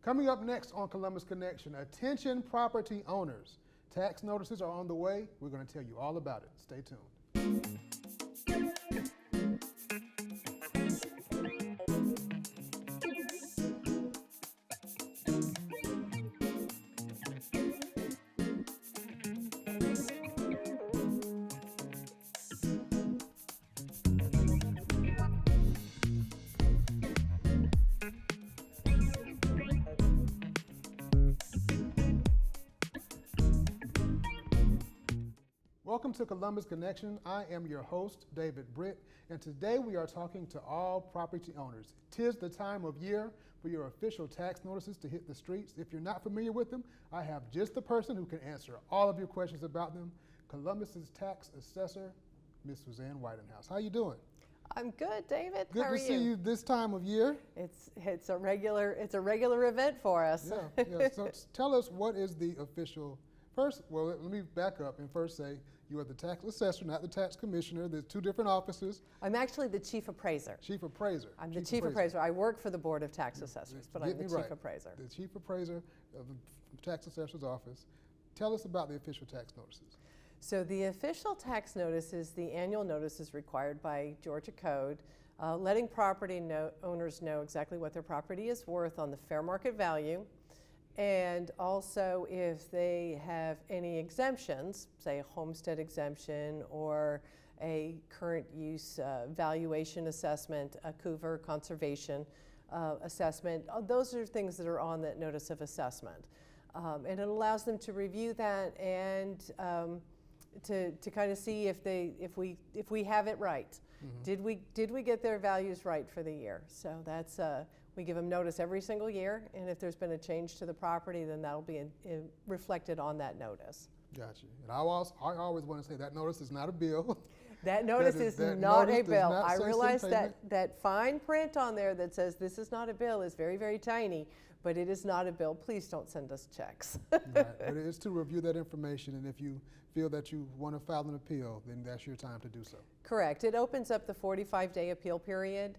Coming up next on Columbus Connection, attention property owners. Tax notices are on the way. We're going to tell you all about it. Stay tuned. Welcome to Columbus Connection. I am your host, David Britt, and today we are talking to all property owners. 'Tis the time of year for your official tax notices to hit the streets. If you're not familiar with them, I have just the person who can answer all of your questions about them, Columbus's tax assessor, Miss Suzanne Widenhouse. How you doing? I'm good, David. Good How are to see you this time of year. It's a regular event for us. Yeah. So tell us, what is the official? First, well, let me back up and first say you are the tax assessor, not the tax commissioner. There's two different offices. I'm actually the chief appraiser. Chief appraiser. I'm the chief appraiser. I work for the Board of Tax Assessors, but I'm the chief appraiser. The chief appraiser of the tax assessor's office. Tell us about the official tax notices. So the official tax notice is the annual notices required by Georgia Code, letting property owners know exactly what their property is worth on the fair market value, and also if they have any exemptions, say a homestead exemption or a current use valuation assessment, a CUVR conservation assessment. Those are things that are on that notice of assessment. And it allows them to review that and to kind of see if we have it right. Mm-hmm. Did we get their values right for the year? So that's we give them notice every single year, and if there's been a change to the property, then that'll be reflected on that notice. Gotcha. And I always want to say that notice is not a bill. That notice is not a bill. I realize that fine print on there that says this is not a bill is very, very tiny, but it is not a bill. Please don't send us checks. Right. But it is to review that information, and if you feel that you want to file an appeal, then that's your time to do so. Correct. It opens up the 45-day appeal period,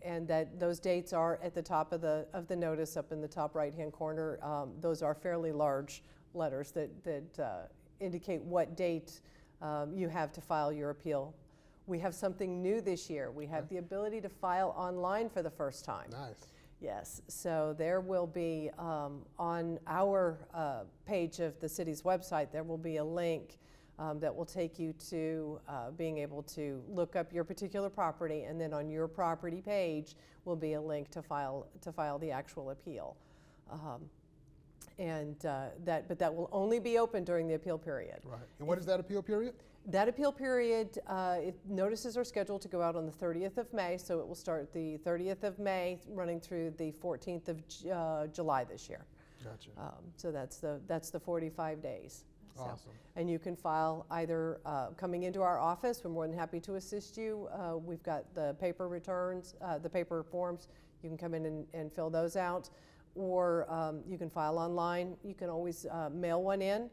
and that those dates are at the top of the notice up in the top right-hand corner. Those are fairly large letters that indicate what date you have to file your appeal. We have something new this year. We have the ability to file online for the first time. Nice. Yes, so there will be on our page of the city's website, there will be a link that will take you to being able to look up your particular property, and then on your property page will be a link to file the actual appeal. But that will only be open during the appeal period. Right. And what is that appeal period? That appeal period, notices are scheduled to go out on the 30th of May, so it will start the 30th of May, running through the 14th of July this year. Gotcha. So that's the 45 days. So, awesome. and you can file either coming into our office. We're more than happy to assist you. We've got the paper returns, the paper forms. You can come in and fill those out, or you can file online. You can always mail one in.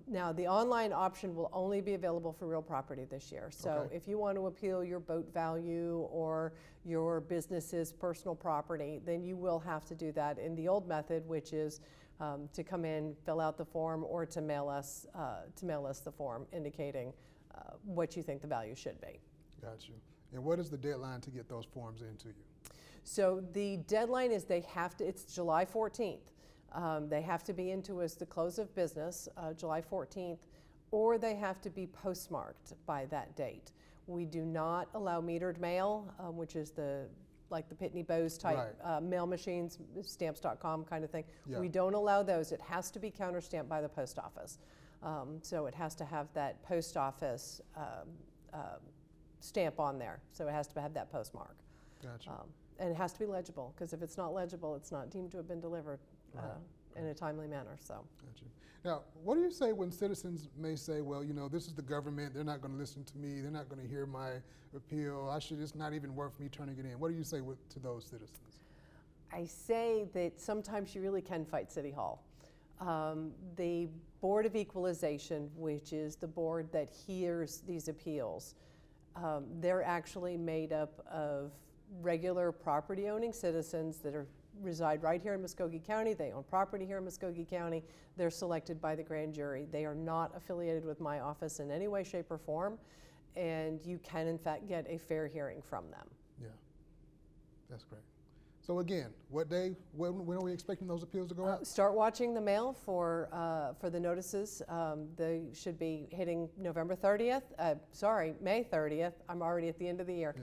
Now, the online option will only be available for real property this year. So if you want to appeal your boat value or your business's personal property, then you will have to do that in the old method, which is to come in, fill out the form, or to mail us the form indicating what you think the value should be. Got you. And what is the deadline to get those forms into you? So the deadline is it's July 14th. They have to be into us the close of business, July 14th, or they have to be postmarked by that date. We do not allow metered mail, which is like the Pitney Bowes type mail machines, stamps.com kind of thing. Yeah. We don't allow those. It has to be counterstamped by the post office. So it has to have that post office stamp on there. So it has to have that postmark. Gotcha. And it has to be legible, because if it's not legible, it's not deemed to have been delivered in a timely manner. So. Gotcha. Now, what do you say when citizens may say, well, this is the government, they're not going to listen to me, they're not going to hear my appeal, it's not even worth me turning it in. What do you say to those citizens? I say that sometimes you really can fight City Hall. The Board of Equalization, which is the board that hears these appeals, they're actually made up of regular property owning citizens that are reside right here in Muskogee County. They own property here in Muskogee County. They're selected by the grand jury. They are not affiliated with my office in any way, shape, or form, and you can, in fact, get a fair hearing from them. Yeah, that's great. So again, what day, when are we expecting those appeals to go out? Start watching the mail for the notices. They should be hitting November 30th, May 30th. I'm already at the end of the year.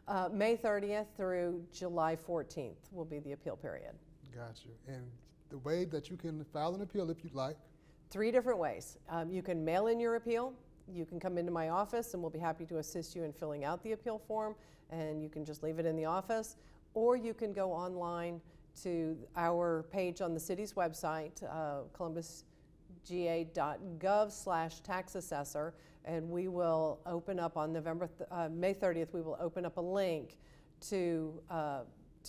Yeah. May 30th through July 14th will be the appeal period. Got you. And the way that you can file an appeal if you'd like? 3 different ways. You can mail in your appeal. You can come into my office and we'll be happy to assist you in filling out the appeal form, and you can just leave it in the office. Or you can go online to our page on the city's website, columbusga.gov/tax-assessor, and we will open up on May 30th, we will open up a link to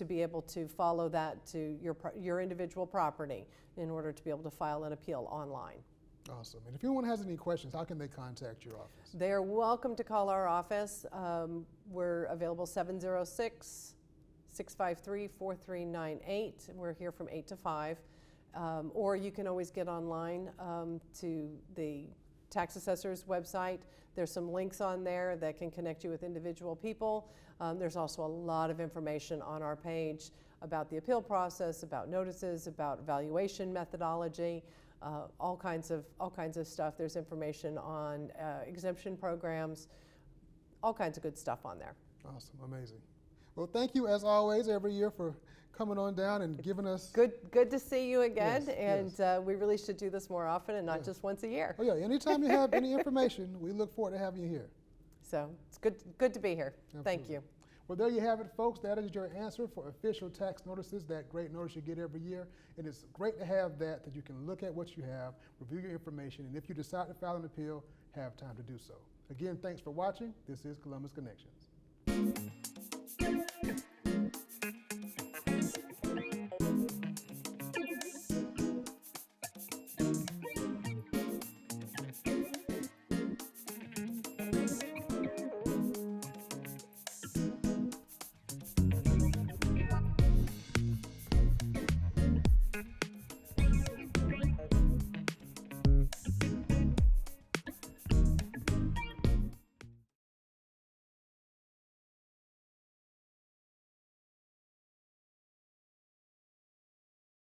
be able to follow that to your individual property in order to be able to file an appeal online. Awesome. And if anyone has any questions, how can they contact your office? They are welcome to call our office. We're available 706-653-4398. We're here from 8 to 5. Or you can always get online to the tax assessor's website. There's some links on there that can connect you with individual people. There's also a lot of information on our page about the appeal process, about notices, about valuation methodology, all kinds of stuff. There's information on exemption programs, all kinds of good stuff on there. Awesome, amazing. Well, thank you as always every year for coming on down and giving us. Good to see you again, yes, and yes. We really should do this more often and not just once a year. Oh yeah, anytime you have any information, we look forward to having you here. So it's good to be here. Absolutely. Thank you. Well, there you have it, folks. That is your answer for official tax notices, that great notice you get every year. And it's great to have that you can look at what you have, review your information, and if you decide to file an appeal, have time to do so. Again, thanks for watching. This is Columbus Connections.